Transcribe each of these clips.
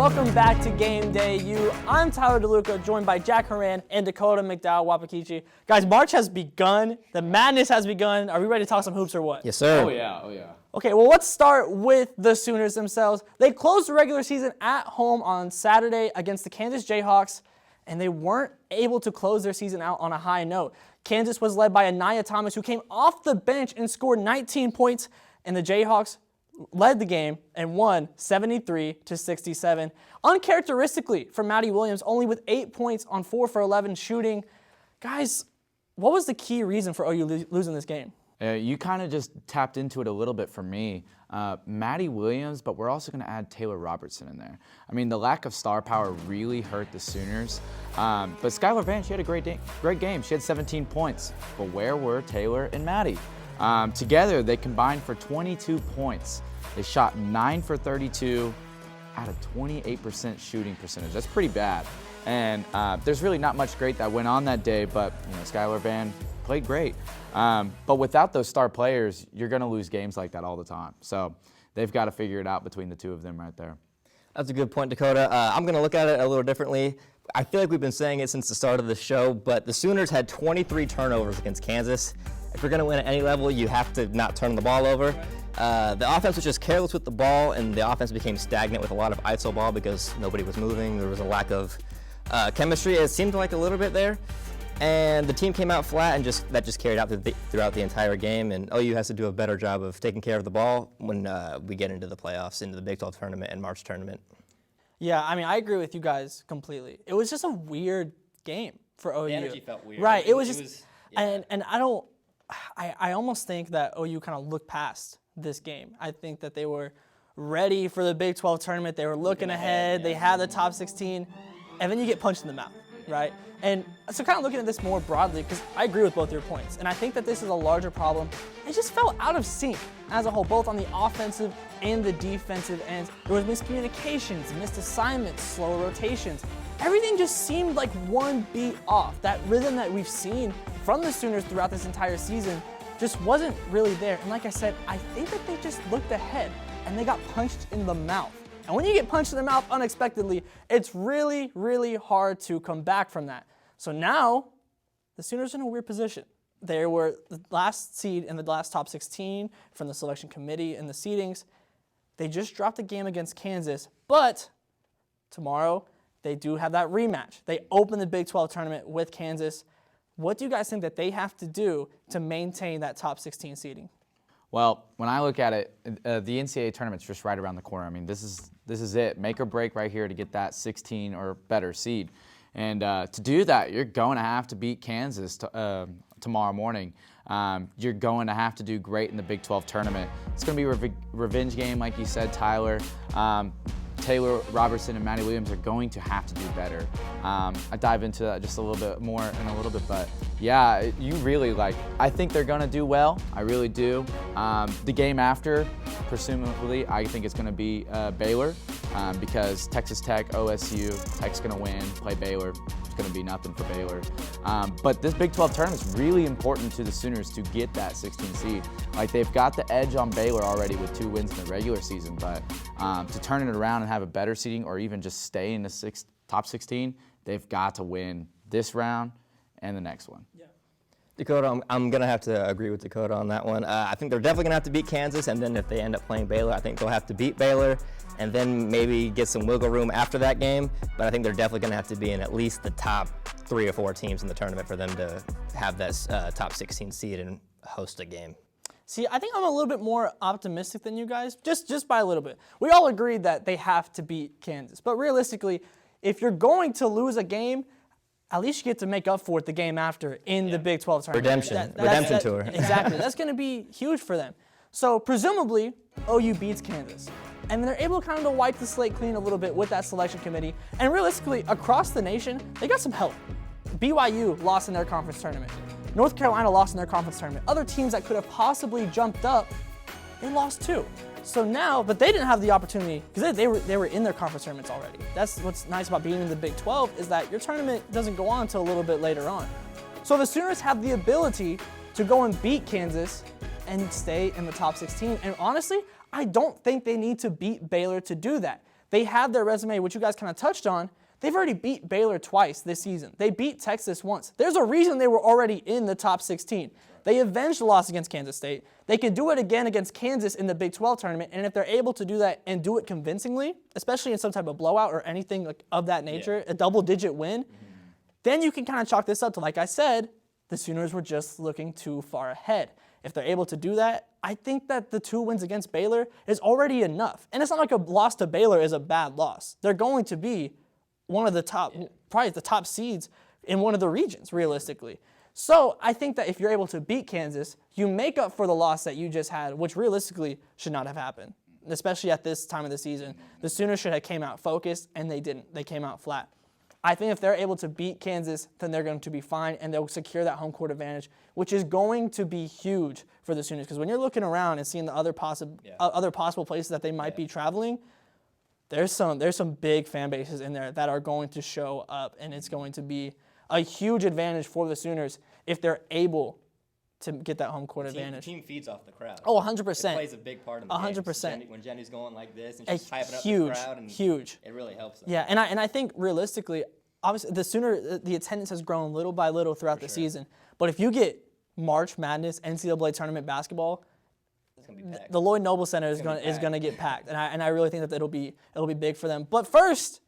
welcome back to Game Day U. I'm Tyler Deluca, joined by Jack Horan and Dacoda McDowell-Wahpekeche. Guys, March has begun. The madness has begun. Are we ready to talk some hoops or what? Yes, sir. Oh, yeah. Okay, well, let's start with the Sooners themselves. They closed the regular season at home on Saturday against the Kansas Jayhawks, and they weren't able to close their season out on a high note. Kansas was led by Anaya Thomas, who came off the bench and scored 19 points, and the Jayhawks led the game and won 73-67. Uncharacteristically for Maddie Williams, only with 8 points on 4 for 11 shooting. Guys, what was the key reason for OU losing this game? You kind of just tapped into it a little bit for me. Maddie Williams, but we're also going to add Taylor Robertson in there. I mean, the lack of star power really hurt the Sooners. But Skylar Van, she had a great game. She had 17 points. But where were Taylor and Maddie? Together, they combined for 22 points. They shot 9 for 32 at a 28% shooting percentage. That's pretty bad. And there's really not much great that went on that day, but Skylar Van played great. But without those star players, you're going to lose games like that all the time. So they've got to figure it out between the two of them right there. That's a good point, Dakota. I'm going to look at it a little differently. I feel like we've been saying it since the start of the show, but the Sooners had 23 turnovers against Kansas. If you're going to win at any level, you have to not turn the ball over. The offense was just careless with the ball, and the offense became stagnant with a lot of iso ball because nobody was moving. There was a lack of chemistry. It seemed like a little bit there. And the team came out flat, and that just carried out throughout the entire game. And OU has to do a better job of taking care of the ball when we get into the playoffs, into the Big 12 tournament and March tournament. Yeah, I mean, I agree with you guys completely. It was just a weird game for OU. The energy felt weird. Right, it was yeah. And I almost think that OU kind of looked past this game. I think that they were ready for the Big 12 tournament. They were looking ahead. They had the top 16, and then you get punched in the mouth, right? And so kind of looking at this more broadly, because I agree with both your points, and I think that this is a larger problem. It just felt out of sync as a whole, both on the offensive and the defensive ends. There was miscommunications, missed assignments, slower rotations. Everything just seemed like one beat off. That rhythm that we've seen from the Sooners throughout this entire season just wasn't really there. And like I said, I think that they just looked ahead and they got punched in the mouth. And when you get punched in the mouth unexpectedly, it's really, really hard to come back from that. So now, the Sooners are in a weird position. They were the last seed in the last top 16 from the selection committee and the seedings. They just dropped a game against Kansas, but tomorrow they do have that rematch. They open the Big 12 tournament with Kansas. What do you guys think that they have to do to maintain that top 16 seeding? Well, when I look at it, the NCAA tournament's just right around the corner. I mean, this is it. Make or break right here to get that 16 or better seed. And to do that, you're going to have to beat Kansas tomorrow morning. You're going to have to do great in the Big 12 tournament. It's going to be a revenge game, like you said, Tyler. Taylor Robertson and Maddie Williams are going to have to do better. I dive into that just a little bit more in a little bit, but yeah, I think they're going to do well. I really do. The game after, presumably, I think it's going to be Baylor because Texas Tech, OSU, Tech's going to win, play Baylor. It's going to be nothing for Baylor. But this Big 12 tournament is really important to the Sooners to get that 16 seed. Like, they've got the edge on Baylor already with 2 wins in the regular season, but to turn it around and have a better seeding or even just stay in the top 16, they've got to win this round and the next one. Yeah. Dakota, I'm going to have to agree with Dakota on that one. I think they're definitely going to have to beat Kansas, and then if they end up playing Baylor, I think they'll have to beat Baylor and then maybe get some wiggle room after that game. But I think they're definitely going to have to be in at least the top 3 or 4 teams in the tournament for them to have that top 16 seed and host a game. See, I think I'm a little bit more optimistic than you guys, just by a little bit. We all agreed that they have to beat Kansas. But realistically, if you're going to lose a game, at least you get to make up for it the game after in the Big 12 tournament. Redemption tour. Exactly. That's going to be huge for them. So presumably, OU beats Kansas. And they're able kind of to wipe the slate clean a little bit with that selection committee. And realistically, across the nation, they got some help. BYU lost in their conference tournament. North Carolina lost in their conference tournament. Other teams that could have possibly jumped up, they lost too. So now, but they didn't have the opportunity because they were in their conference tournaments already. That's what's nice about being in the Big 12 is that your tournament doesn't go on until a little bit later on. So the Sooners have the ability to go and beat Kansas and stay in the top 16. And honestly, I don't think they need to beat Baylor to do that. They have their resume, which you guys kind of touched on. They've already beat Baylor twice this season. They beat Texas once. There's a reason they were already in the top 16. They avenged the loss against Kansas State. They can do it again against Kansas in the Big 12 tournament, and if they're able to do that and do it convincingly, especially in some type of blowout or anything like of that nature, a double-digit win, then you can kind of chalk this up to, like I said, the Sooners were just looking too far ahead. If they're able to do that, I think that the 2 wins against Baylor is already enough. And it's not like a loss to Baylor is a bad loss. They're going to be one of the top, probably the top seeds in one of the regions, realistically. So I think that if you're able to beat Kansas, you make up for the loss that you just had, which realistically should not have happened, especially at this time of the season. The Sooners should have came out focused, and they didn't. They came out flat. I think if they're able to beat Kansas, then they're going to be fine, and they'll secure that home court advantage, which is going to be huge for the Sooners. Because when you're looking around and seeing the other possible places that they might be traveling, there's some big fan bases in there that are going to show up, and it's going to be a huge advantage for the Sooners if they're able to get that home court advantage. The team feeds off the crowd. Oh, 100%. It plays a big part in the 100%. game. When Jenny's going like this and she's hyping up Huge, the crowd, and huge. It really helps them. Yeah, and I think realistically, obviously, the attendance has grown little by little throughout the season. But if you get March Madness NCAA tournament basketball, the Lloyd Noble Center is going to get packed, and I really think that it'll be big for them. But first,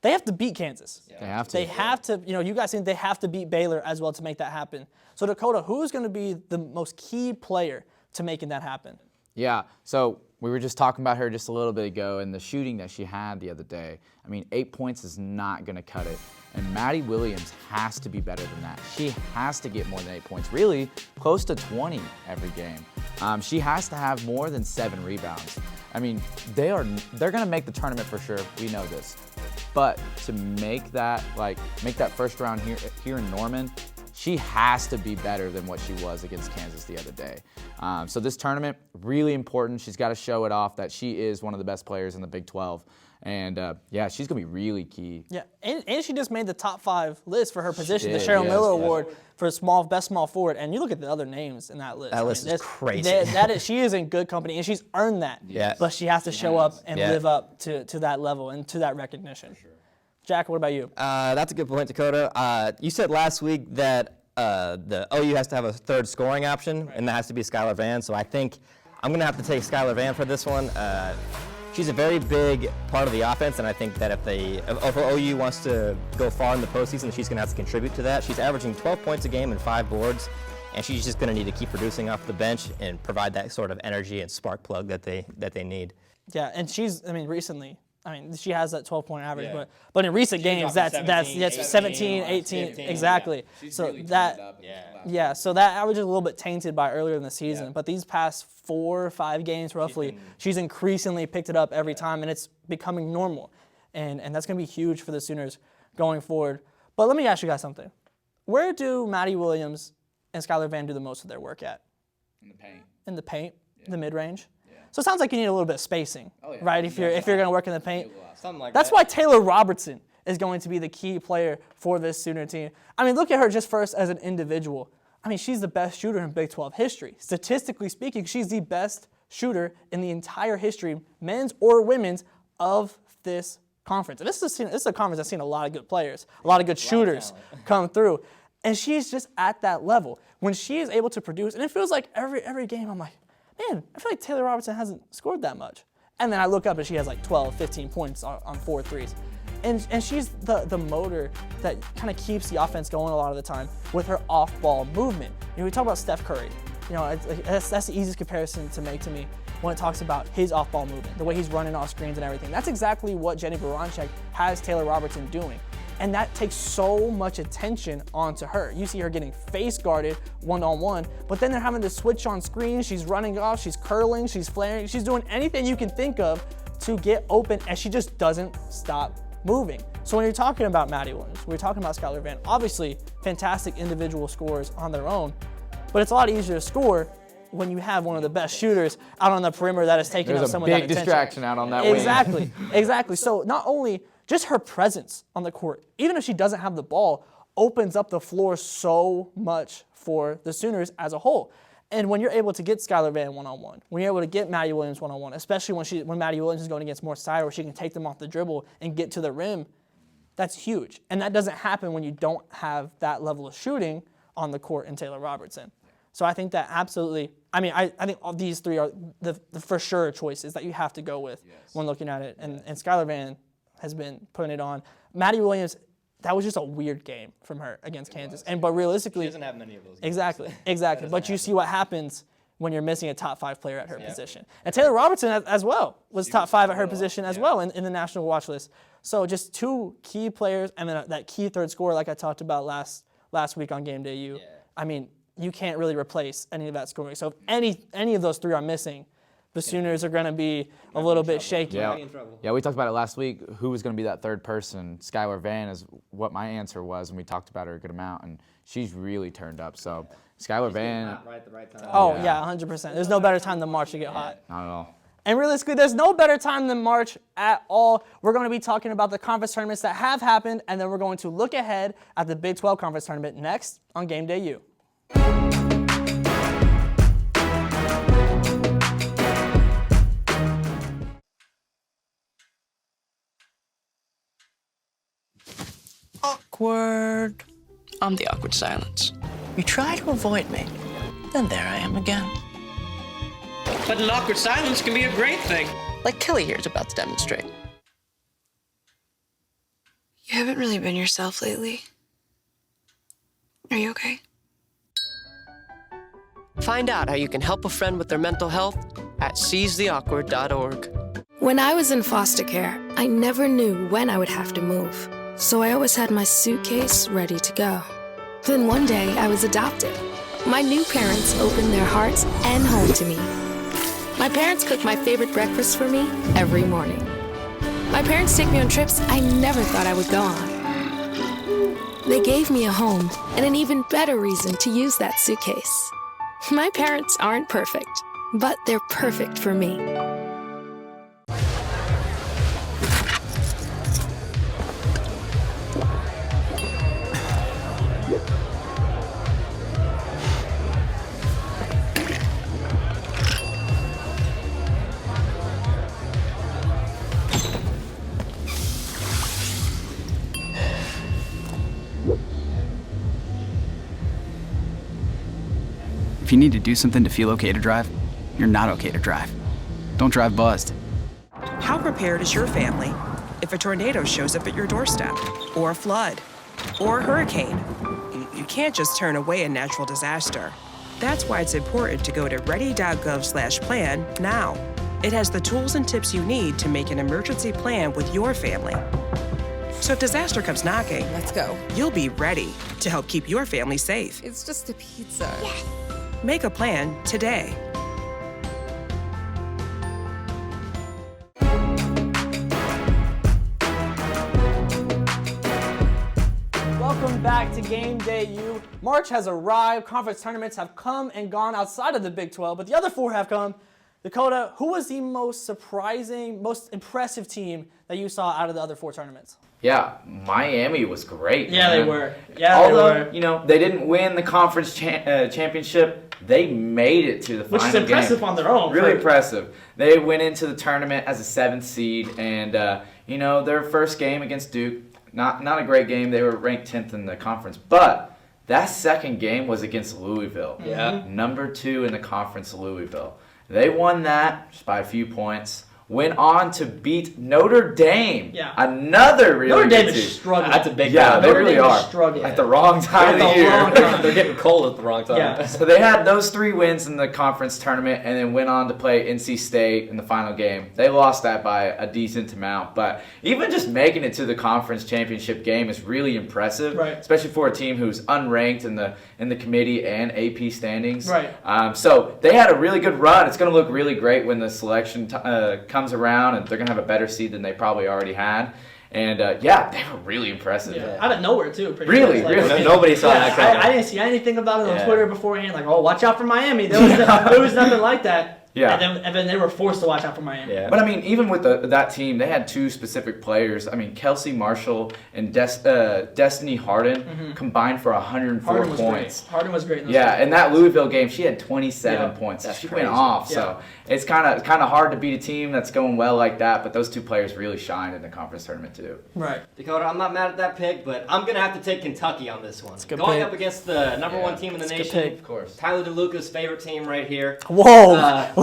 they have to beat Kansas. They have to. They have to. You know, you guys think they have to beat Baylor as well to make that happen. So Dakota, who is going to be the most key player to making that happen? Yeah, so we were just talking about her just a little bit ago and the shooting that she had the other day. I mean, 8 points is not going to cut it. And Maddie Williams has to be better than that. She has to get more than 8 points, really close to 20 every game. She has to have more than 7 rebounds. I mean, they're going to make the tournament for sure. We know this. But to make that first round here in Norman, she has to be better than what she was against Kansas the other day. So this tournament, really important. She's got to show it off that she is one of the best players in the Big 12. And, she's going to be really key. Yeah, and she just made the top 5 list for her position, the did, Cheryl yes, Miller yes. Award for best small forward. And you look at the other names in that list. That list is crazy. She is in good company, and she's earned that. Yeah. But she has to show up and Yeah. live up to that level and to that recognition. For sure. Jack, what about you? That's a good point, Dakota. You said last week that the OU has to have a third scoring option, and that has to be Skylar Vann. So I think I'm going to have to take Skylar Vann for this one. She's a very big part of the offense, and I think that if OU wants to go far in the postseason, she's going to have to contribute to that. She's averaging 12 points a game and 5 boards, and she's just going to need to keep producing off the bench and provide that sort of energy and spark plug that they need. Yeah, and recently, she has that 12-point average, but in recent games, that's 17, 18, exactly. She's so really that cleaned up. yeah, so that average is a little bit tainted by earlier in the season, but these past 4 or 5 games roughly, she's increasingly picked it up every time, and it's becoming normal, and that's going to be huge for the Sooners going forward. But let me ask you guys something: where do Maddie Williams and Skylar Vann do the most of their work at? In the paint, the mid-range. So it sounds like you need a little bit of spacing, right? If you're going to work in the paint, Something like that's that. why Taylor Robertson is going to be the key player for this Sooner team. I mean, look at her just first as an individual. I mean, she's the best shooter in Big 12 history. Statistically speaking, she's the best shooter in the entire history, men's or women's, of this conference. And this is a conference that's seen a lot of good players, a lot of good shooters come through. And she's just at that level. When she is able to produce, and it feels like every game I'm like, man, I feel like Taylor Robertson hasn't scored that much. And then I look up and she has like 12, 15 points on 4 threes. And she's the motor that kind of keeps the offense going a lot of the time with her off-ball movement. You know, we talk about Steph Curry. You know, that's the easiest comparison to make to me when it talks about his off-ball movement, the way he's running off screens and everything. That's exactly what Jenny Baranczyk has Taylor Robertson doing. And that takes so much attention onto her. You see her getting face guarded one-on-one, but then they're having to switch on screens. She's running off, she's curling, she's flaring, she's doing anything you can think of to get open, and she just doesn't stop moving. So when you're talking about Maddie Williams, we're talking about Skylar Vann, obviously fantastic individual scores on their own, but it's a lot easier to score when you have one of the best shooters out on the perimeter that is taking up some of that attention. There's a big distraction out on that wing. Exactly. So not only just her presence on the court, even if she doesn't have the ball, opens up the floor so much for the Sooners as a whole. And when you're able to get Skylar Vann one-on-one, when you're able to get Maddie Williams one-on-one, especially when Maddie Williams is going against more side where she can take them off the dribble and get to the rim, that's huge. And that doesn't happen when you don't have that level of shooting on the court in Taylor Robertson. So I think that absolutely, I think all these three are the for sure choices that you have to go with when looking at it. And Skylar Vann has been putting it on. Maddie Williams, that was just a weird game from her against Kansas. But realistically, She doesn't have many of those games. Exactly. But you see what happens when you're missing a top 5 player at her position. And Taylor Robertson as well was top 5 at her position as well in the national watch list. So just 2 key players and then that key third scorer like I talked about last week on Game Day U. I mean, you can't really replace any of that scoring. So if any of those 3 are missing, the Sooners are going to be a little bit shaky. Yeah, we talked about it last week. Who was going to be that third person? Skylar Vann is what my answer was, and we talked about her a good amount, and she's really turned up. So Skylar Vann. Right at the right time. Oh, yeah, 100%. There's no better time than March to get hot. Not at all. And realistically, there's no better time than March at all. We're going to be talking about the conference tournaments that have happened, and then we're going to look ahead at the Big 12 conference tournament next on Game Day U. Awkward. I'm the awkward silence. You try to avoid me, then there I am again. But an awkward silence can be a great thing. Like Kelly here is about to demonstrate. You haven't really been yourself lately. Are you okay? Find out how you can help a friend with their mental health at seizetheawkward.org. When I was in foster care, I never knew when I would have to move. So I always had my suitcase ready to go. Then one day I was adopted. My new parents opened their hearts and home to me. My parents cook my favorite breakfast for me every morning. My parents take me on trips I never thought I would go on. They gave me a home and an even better reason to use that suitcase. My parents aren't perfect, but they're perfect for me. If you need to do something to feel okay to drive, you're not okay to drive. Don't drive buzzed. How prepared is your family if a tornado shows up at your doorstep, or a flood, or a hurricane? You can't just turn away a natural disaster. That's why it's important to go to ready.gov/plan now. It has the tools and tips you need to make an emergency plan with your family. So if disaster comes knocking, let's go. You'll be ready to help keep your family safe. It's just a pizza. Yes. Make a plan today. Welcome back to Game Day U. March has arrived. Conference tournaments have come and gone outside of the Big 12, but the other 4 have come. Dakota, who was the most surprising, most impressive team that you saw out of the other 4 tournaments? Yeah, Miami was great. Yeah, man. they were. Yeah, Although, you know, they didn't win the conference championship, they made it to the final game. Which is impressive on their own. Really impressive. They went into the tournament as a 7th seed, and, you know, their first game against Duke, not a great game. They were ranked 10th in the conference, but that second game was against Louisville. Yeah. Number 2 in the conference, Louisville. They won that just by a few points. Went on to beat Notre Dame. Yeah. Another really Notre Dame good team. is struggling. That's a big Yeah, time. they really Dame is are. struggling. At the wrong time of the year. They're getting cold at the wrong time. Yeah. So they had those 3 wins in the conference tournament and then went on to play NC State in the final game. They lost that by a decent amount, but even just making it to the conference championship game is really impressive, Right. especially for a team who's unranked in the committee and AP standings. Right. So they had a really good run. It's going to look really great when the selection comes around, and they're going to have a better seed than they probably already had. And, yeah, they were really impressive. Yeah. Out of nowhere, too. Pretty Really, much. really. Nobody saw that coming. I didn't see anything about it on Yeah. Twitter beforehand. Like, oh, watch out for Miami. There was nothing like that. Yeah. And then they were forced to watch out for Miami. Yeah. But I mean, even with that team, they had two specific players. I mean, Kelsey Marshall and Destiny Harden combined for 104 Harden was points. great. Harden was great. Yeah, in that Louisville game, she had 27 Yeah. points. That's She crazy. went off. Yeah. So it's kind of hard to beat a team that's going well like that. But those two players really shined in the conference tournament too. Right. Dakota, I'm not mad at that pick, but I'm going to have to take Kentucky on this one. good Going pick. up against the number one team in the It's a good nation. pick. Of course. Tyler DeLuca's favorite team right here. Whoa.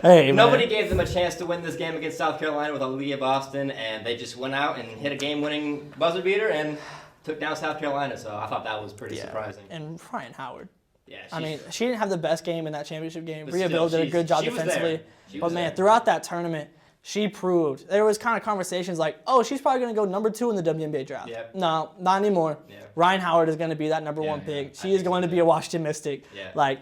Hey, man. Nobody gave them a chance to win this game against South Carolina with Aaliyah Boston, and they just went out and hit a game-winning buzzer beater and took down South Carolina. So I thought that was pretty surprising. And Ryan Howard. Yeah, I mean, she didn't have the best game in that championship game. But Rhea still, Bill did a good job she was there. defensively. She But was man, there. throughout that tournament, she proved. There was kind of conversations like, oh, she's probably going to go number 2 in the WNBA draft. Yep. No, not anymore. Yeah. Ryan Howard is going to be that number 1 pick. She is going to be a Washington Mystic. Yeah. Like,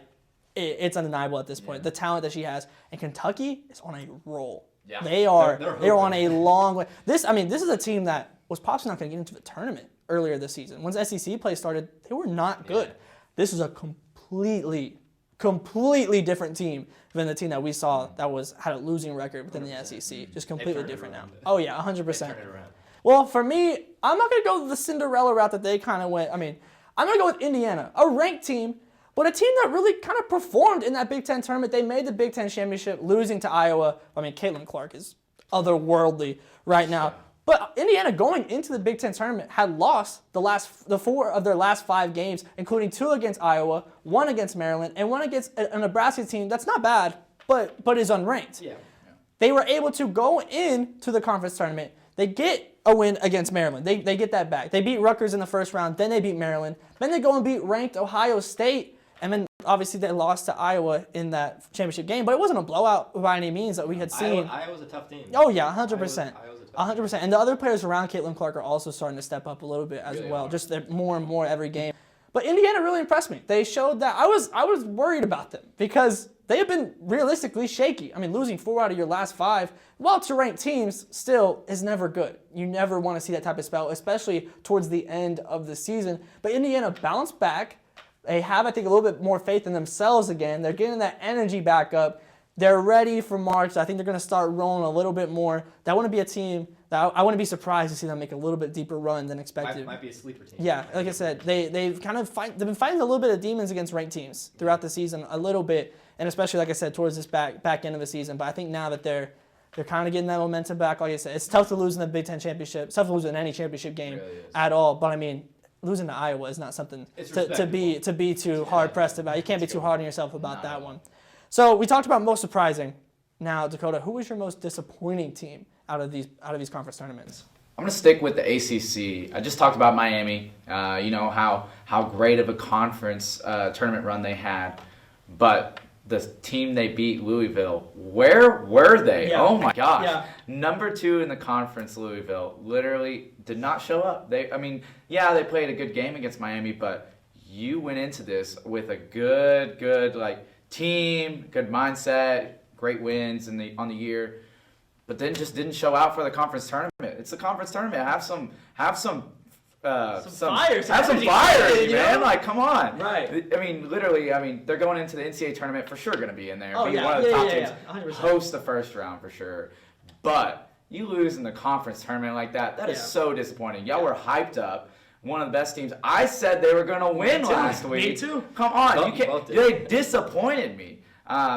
it's undeniable at this point. The talent that she has. And Kentucky is on a roll. Yeah. They are. They're They're on hooping. a long way. This is a team that was possibly not going to get into the tournament earlier this season. Once SEC play started, they were not good. Yeah. This is a completely different team than the team that we saw that had a losing record within the SEC. Just completely turned it different now. around. Oh yeah, 100%. Turn it around. Well, for me, I'm not going to go the Cinderella route that they kind of went. I mean, I'm going to go with Indiana, a ranked team, but a team that really kind of performed in that Big Ten tournament. They made the Big Ten championship, losing to Iowa. I mean, Caitlin Clark is otherworldly right now. But Indiana, going into the Big Ten tournament, had lost the 4 of their last 5 games, including 2 against Iowa, 1 against Maryland, and 1 against a Nebraska team that's not bad, but is unranked. Yeah. They were able to go into the conference tournament. They get a win against Maryland. They get that back. They beat Rutgers in the first round. Then they beat Maryland. Then they go and beat ranked Ohio State. And then obviously they lost to Iowa in that championship game. But it wasn't a blowout by any means that we had seen. Iowa's a tough team. Oh yeah, 100%. Iowa's a tough 100%. And the other players around Caitlin Clark are also starting to step up a little bit as well. Just they're more and more every game. But Indiana really impressed me. They showed that I was worried about them because they have been realistically shaky. I mean, losing 4 out of your last 5, while to ranked teams, still is never good. You never want to see that type of spell, especially towards the end of the season. But Indiana bounced back. They have, I think, a little bit more faith in themselves again. They're getting that energy back up. They're ready for March. I think they're going to start rolling a little bit more. That wouldn't be a team that I wouldn't be surprised to see them make a little bit deeper run than expected. Might be a sleeper team. Yeah, like I said, they've been fighting a little bit of demons against ranked teams throughout the season, a little bit, and especially like I said towards this back end of the season. But I think now that they're kind of getting that momentum back. Like I said, it's tough to lose in the Big Ten championship. It's tough to lose in any championship game at all. But I mean, losing to Iowa is not something to be too hard pressed about. You can't be too hard on yourself about that one. So we talked about most surprising. Now, Dakota, who was your most disappointing team out of these conference tournaments? I'm going to stick with the ACC. I just talked about Miami, you know, how great of a conference tournament run they had. But the team they beat, Louisville, where were they? Yeah. Oh, my gosh. Yeah. Number 2 in the conference, Louisville, literally did not show up. They played a good game against Miami, but you went into this with a good like team, good mindset, great wins on the year. But then just didn't show out for the conference tournament. It's a conference tournament. Have some fire, have some energy, fire, you man. know? Like, come on. Right. I mean, literally. They're going into the NCAA tournament for sure. Going to be in there. Oh, be yeah. one of the top Yeah, teams. 100%. Host the first round for sure. But you lose in the conference tournament like that. That is so disappointing. Y'all were hyped up. One of the best teams. I said they were going to win last week. Me too. Come on. Both did. They disappointed me.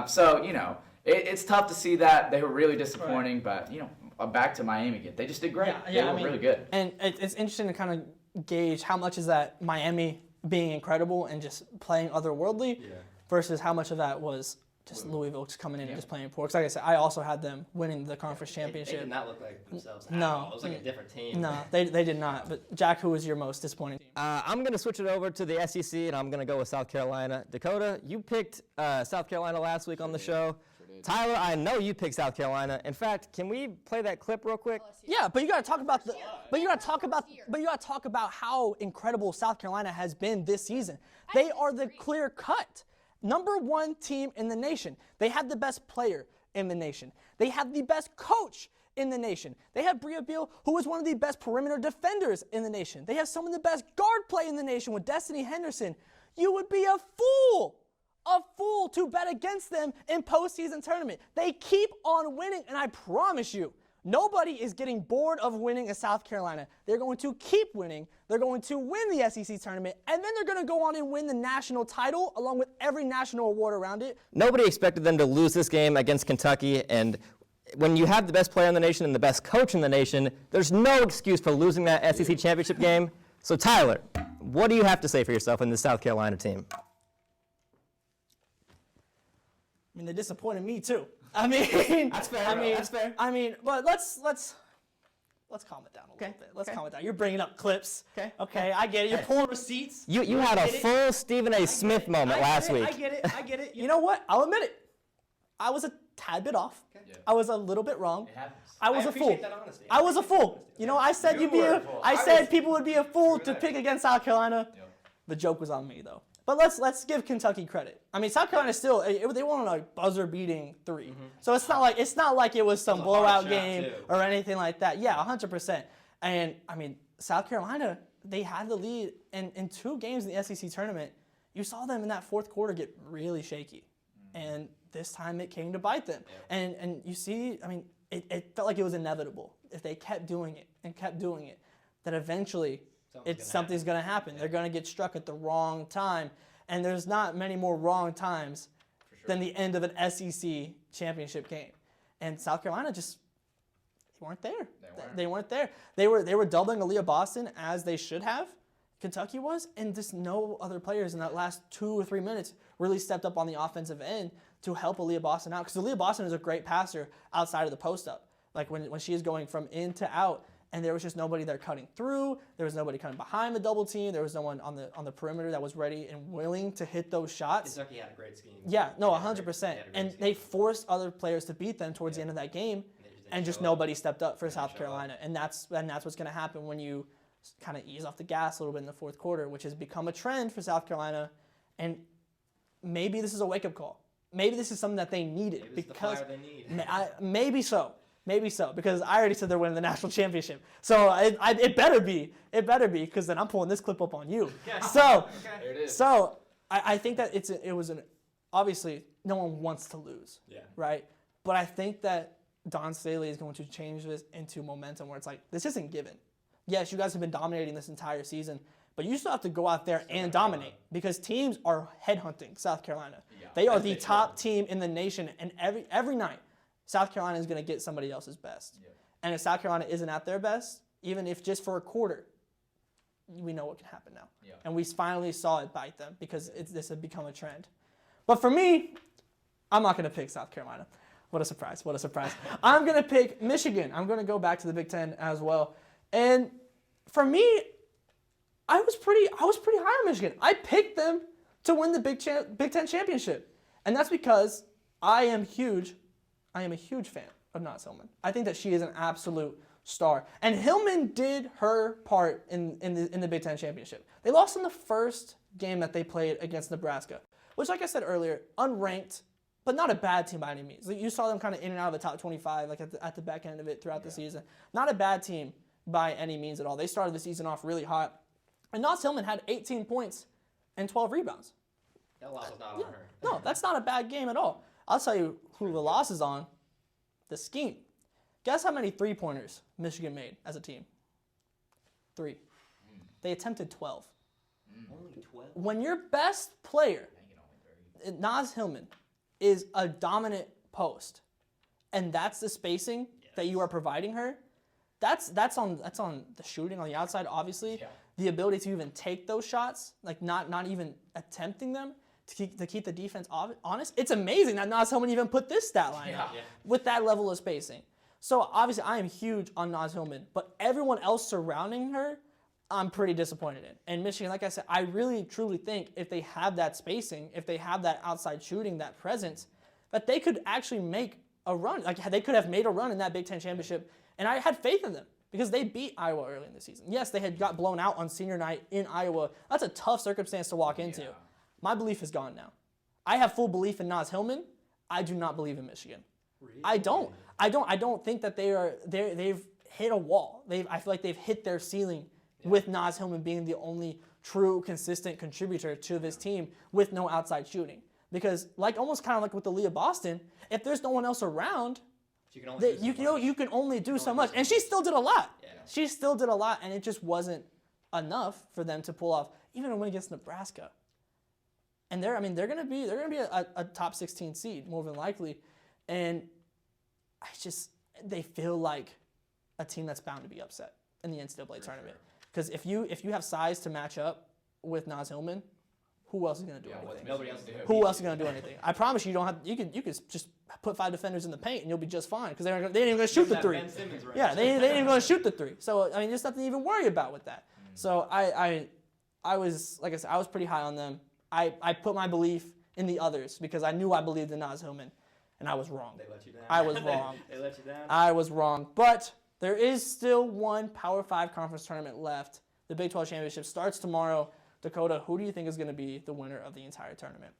So, you know, it's tough to see that. They were really disappointing. But, you know, back to Miami again. They just did great. They were really good. And it's interesting to kind of gauge how much is that Miami being incredible and just playing otherworldly versus how much of that was just Louisville just coming in and just playing poor. Because like I said, I also had them winning the conference They championship. did not look like themselves. No. It was like a different team. No, they did not. But Jack, who was your most disappointing team? I'm going to switch it over to the SEC, and I'm going to go with South Carolina. Dakota, you picked South Carolina last week on the show. Tyler, I know you picked South Carolina. In fact, can we play that clip real quick? Yeah, but you got to talk about talk about how incredible South Carolina has been this season. They are the clear-cut #1 team in the nation. They have the best player in the nation. They have the best coach in the nation. They have Bria Beal, who is one of the best perimeter defenders in the nation. They have some of the best guard play in the nation with Destiny Henderson. You would be a fool a fool to bet against them in postseason tournament. They keep on winning, and I promise you, nobody is getting bored of winning at South Carolina. They're going to keep winning. They're going to win the SEC tournament, and then they're going to go on and win the national title along with every national award around it. Nobody expected them to lose this game against Kentucky, and when you have the best player in the nation and the best coach in the nation, there's no excuse for losing that SEC championship game. So Tyler, what do you have to say for yourself in the South Carolina team? I mean, they disappointed me too. I mean, That's fair. That's fair. I mean, but let's calm it down a little bit. Let's calm it down. You're bringing up clips. Okay, I get it. You're pulling receipts. You had a full Stephen A. Smith moment last week. I get it. You know what? I'll admit it. I was a tad bit off. I was a little bit wrong. I was a fool. I was a fool. You know, I said I said people would be a fool to pick against South Carolina. The joke was on me though. But let's give Kentucky credit. I mean, South Carolina still they won a buzzer-beating 3, so it's not like it was some blowout game or anything like that. Yeah, 100%. And I mean, South Carolina, they had the lead, and in 2 games in the SEC tournament, you saw them in that fourth quarter get really shaky, and this time it came to bite them. And you see, I mean, it felt like it was inevitable if they kept doing it, that eventually something's going to happen. They're going to get struck at the wrong time. And there's not many more wrong times than the end of an SEC championship game. And South Carolina just weren't there. They weren't there. They were doubling Aaliyah Boston as they should have. Kentucky was, and just no other players in that last 2 or 3 minutes really stepped up on the offensive end to help Aaliyah Boston out. Because Aaliyah Boston is a great passer outside of the post-up. Like when she is going from in to out, and there was just nobody there cutting through. There was nobody coming behind the double team. There was no one on the perimeter that was ready and willing to hit those shots. Kentucky had a great scheme. Yeah, no, 100%. And they forced other players to beat them towards the end of that game, and just nobody stepped up for South Carolina. And that's what's going to happen when you kind of ease off the gas a little bit in the fourth quarter, which has become a trend for South Carolina. And maybe this is a wake-up call. Maybe this is something that they needed. Maybe it's the fire they need. Maybe so. Maybe so, because I already said they're winning the national championship. So it better be, because then I'm pulling this clip up on you. So, There it is. so I think that obviously no one wants to lose, right? But I think that Don Staley is going to change this into momentum where it's like, this isn't given. Yes, you guys have been dominating this entire season, but you still have to go out there and dominate because teams are headhunting South Carolina. They are the top team in the nation, and every night, South Carolina is going to get somebody else's best. And if South Carolina isn't at their best, even if just for a quarter, we know what can happen now. And we finally saw it bite them because this had become a trend. But for me, I'm not going to pick South Carolina. What a surprise. I'm going to pick Michigan. I'm going to go back to the Big Ten as well. And for me, I was pretty high on Michigan. I picked them to win the Big Ten championship. And that's because I am a huge fan of Naz Hillman. I think that she is an absolute star. And Hillman did her part in the Big Ten championship. They lost in the first game that they played against Nebraska, which, like I said earlier, unranked, but not a bad team by any means. Like, you saw them kind of in and out of the top 25, like at the back end of it throughout the season. Not a bad team by any means at all. They started the season off really hot. And Naz Hillman had 18 points and 12 rebounds. That loss was not on her. No, that's not a bad game at all. I'll tell you who the loss is on. The scheme. Guess how many three-pointers Michigan made as a team? 3. They attempted 12. Only 12? When your best player, Naz Hillman, is a dominant post, and that's the spacing that you are providing her, that's on the shooting on the outside, obviously. The ability to even take those shots, like not even attempting them, to keep the defense honest. It's amazing that Naz Hillman even put this stat line out with that level of spacing. So obviously I am huge on Naz Hillman, but everyone else surrounding her, I'm pretty disappointed in. And Michigan, like I said, I really truly think if they have that spacing, if they have that outside shooting, that presence, that they could actually make a run. Like they could have made a run in that Big Ten championship, and I had faith in them. Because they beat Iowa early in the season. Yes, they had got blown out on senior night in Iowa. That's a tough circumstance to walk into. My belief is gone now. I have full belief in Naz Hillman. I do not believe in Michigan. Really? I don't think that they've hit a wall. I feel like they've hit their ceiling with Naz Hillman being the only true consistent contributor to this team with no outside shooting. because almost kind of like with the Leah Boston, if there's no one else around, You can only you can only do so much. And she still did a lot. She still did a lot, and it just wasn't enough for them to pull off even a win against Nebraska. And they're gonna be a top 16 seed more than likely, and they feel like a team that's bound to be upset in the NCAA tournament. Because if you have size to match up with Naz Hillman, who else is gonna do anything? Nobody else did. Who else is gonna do anything? I promise you don't have. You could just put 5 defenders in the paint and you'll be just fine because they ain't even gonna shoot the three. Yeah, they ain't even gonna shoot the three. So I mean, there's nothing to even worry about with that. So I was, like I said, I was pretty high on them. I put my belief in the others because I knew I believed in Naz Hillman, and I was wrong. They let you down. I was wrong. They let you down. I was wrong. But there is still one Power 5 conference tournament left. The Big 12 Championship starts tomorrow. Dakota, who do you think is going to be the winner of the entire tournament?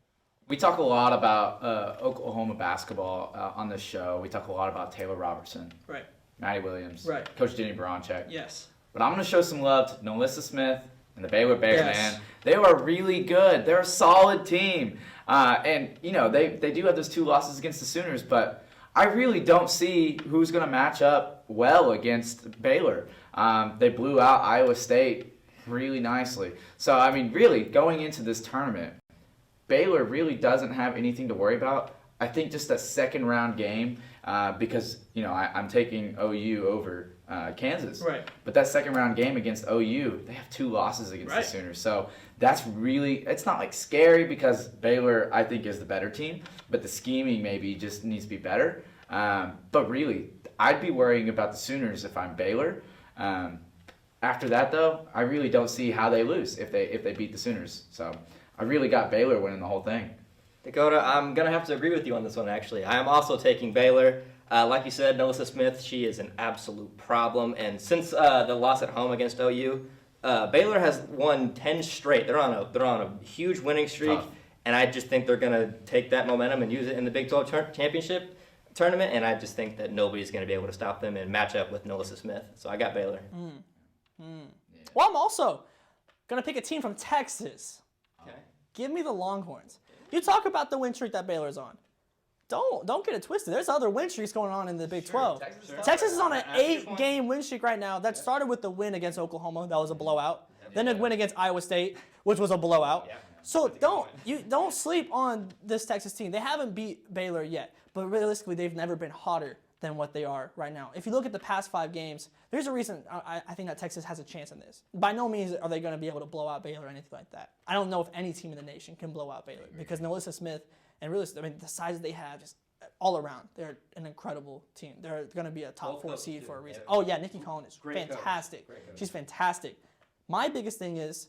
We talk a lot about Oklahoma basketball on this show. We talk a lot about Taylor Robertson, Right. Maddie Williams, Right. Coach Denny Baranchek. Yes. But I'm going to show some love to Melissa Smith and the Baylor Bears, Yes. man. They are really good. They're a solid team. And, you know, they do have those 2 losses against the Sooners, but I really don't see who's going to match up well against Baylor. They blew out Iowa State really nicely. So, I mean, really, going into this tournament, Baylor really doesn't have anything to worry about. I think just that second round game, because, you know, I'm taking OU over Kansas. Right. But that second round game against OU, they have 2 losses against the Sooners. So that's really, it's not like scary because Baylor, I think, is the better team, but the scheming maybe just needs to be better. But really, I'd be worrying about the Sooners if I'm Baylor. After that, though, I really don't see how they lose if they beat the Sooners. So I really got Baylor winning the whole thing. Dakota, I'm going to have to agree with you on this one, actually. I am also taking Baylor. Like you said, Melissa Smith, she is an absolute problem. And since the loss at home against OU, Baylor has won 10 straight. They're on a huge winning streak. Tough. And I just think they're going to take that momentum and use it in the Big 12 championship tournament. And I just think that nobody's going to be able to stop them and match up with Melissa Smith. So I got Baylor. Well, I'm also going to pick a team from Texas. Okay. Give me the Longhorns. You talk about the win streak that Baylor's on. Don't get it twisted. There's other win streaks going on in the Big 12. Texas is on an 8-game win streak right now. That started with the win against Oklahoma. That was a blowout. Then a win against Iowa State, which was a blowout. So don't sleep on this Texas team. They haven't beat Baylor yet, but realistically, they've never been hotter than what they are right now. If you look at the past 5 games, there's a reason I think that Texas has a chance in this. By no means are they going to be able to blow out Baylor or anything like that. I don't know if any team in the nation can blow out Baylor because Melissa Smith and really, I mean, the size they have just all around, they're an incredible team. They're going to be a top 4 seed for a reason. Oh yeah, Nikki Cohen is fantastic. She's fantastic. My biggest thing is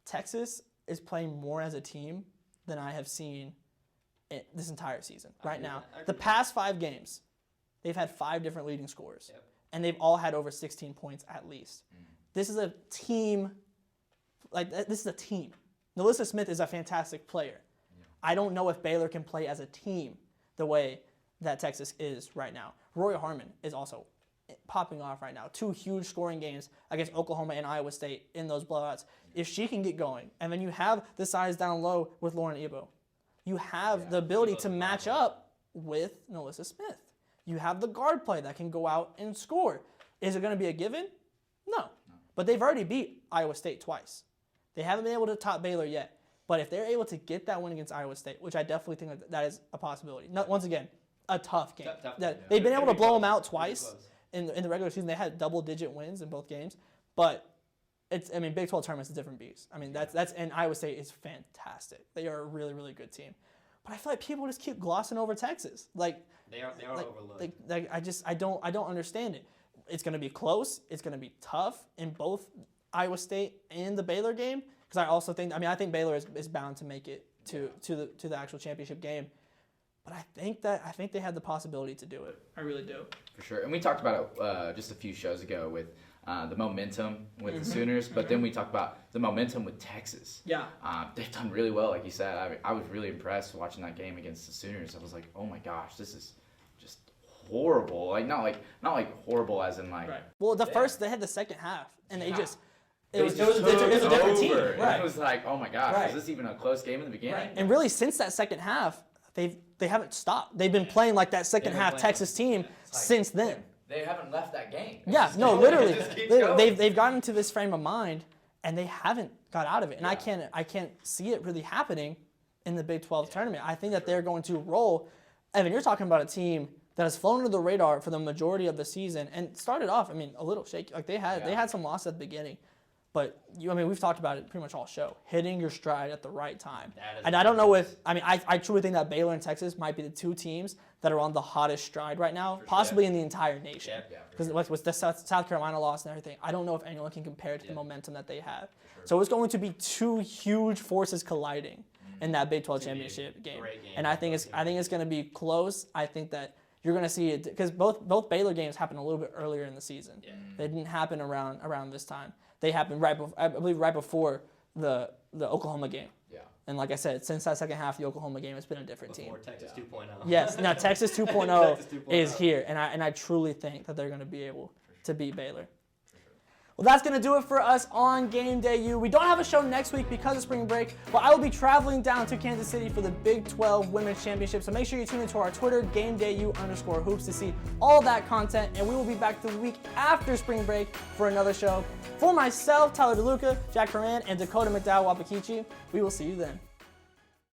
Texas is playing more as a team than I have seen this entire season right now. The past 5 games, they've had 5 different leading scorers, and they've all had over 16 points at least. This is a team. This is a team. Melissa Smith is a fantastic player. I don't know if Baylor can play as a team the way that Texas is right now. Roy Harmon is also popping off right now. 2 huge scoring games against Oklahoma and Iowa State in those blowouts. If she can get going, and then you have the size down low with Lauren Ebo, you have the ability to match up with Melissa Smith. You have the guard play that can go out and score. Is it going to be a given? No. But they've already beat Iowa State twice. They haven't been able to top Baylor yet. But if they're able to get that win against Iowa State, which I definitely think that is a possibility. Once again, a tough game. They've been able to blow them out twice in the regular season. They had double-digit wins in both games. But Big 12 tournament's a different beast. I mean, and Iowa State is fantastic. They are a really, really good team. But I feel like people just keep glossing over Texas. They are overlooked. I don't understand it. It's going to be close. It's going to be tough in both Iowa State and the Baylor game. Because I also think, I think Baylor is bound to make it to the actual championship game. But I think they had the possibility to do it. I really do. For sure. And we talked about it just a few shows ago with the momentum with the Sooners, but then we talked about the momentum with Texas. Yeah. They've done really well, like you said. I was really impressed watching that game against the Sooners. I was like, oh my gosh, this is just horrible. Not like horrible as in like. Right. Well, they had the second half, and they just it was a different team. Right. It was like, oh my gosh, Right. was this even a close game in the beginning? Right. And really, since that second half, they haven't stopped. They've been playing like that second half Texas team since then. They haven't left that game. Yeah, no, literally. They've gotten into this frame of mind, and they haven't got out of it. And I can't see it really happening in the Big 12 tournament. I think that they're going to roll. Evan, you're talking about a team that has flown under the radar for the majority of the season and started off, I mean, a little shaky. Like they had some loss at the beginning. But we've talked about it pretty much all show. Hitting your stride at the right time. And I don't know if I truly think that Baylor and Texas might be the two teams that are on the hottest stride right now, possibly in the entire nation. Because with the South Carolina loss and everything, I don't know if anyone can compare it to the momentum that they have. So it's going to be two huge forces colliding in that Big 12 championship game. And I think it's going to be close. I think that you're going to see it because both Baylor games happened a little bit earlier in the season. They didn't happen around this time. They happened I believe right before the Oklahoma game. Yeah. And like I said, since that second half of the Oklahoma game, it's been a different team. Texas 2.0. Yes. Now Texas 2.0 is here, and I truly think that they're going to be able to beat Baylor. Well, that's going to do it for us on Game Day U. We don't have a show next week because of spring break, but I will be traveling down to Kansas City for the Big 12 Women's Championship. So make sure you tune into our Twitter, GameDayU_hoops, to see all that content. And we will be back the week after spring break for another show. For myself, Tyler Deluca, Jack Horan, and Dacoda McDowell-Wahpekeche, we will see you then.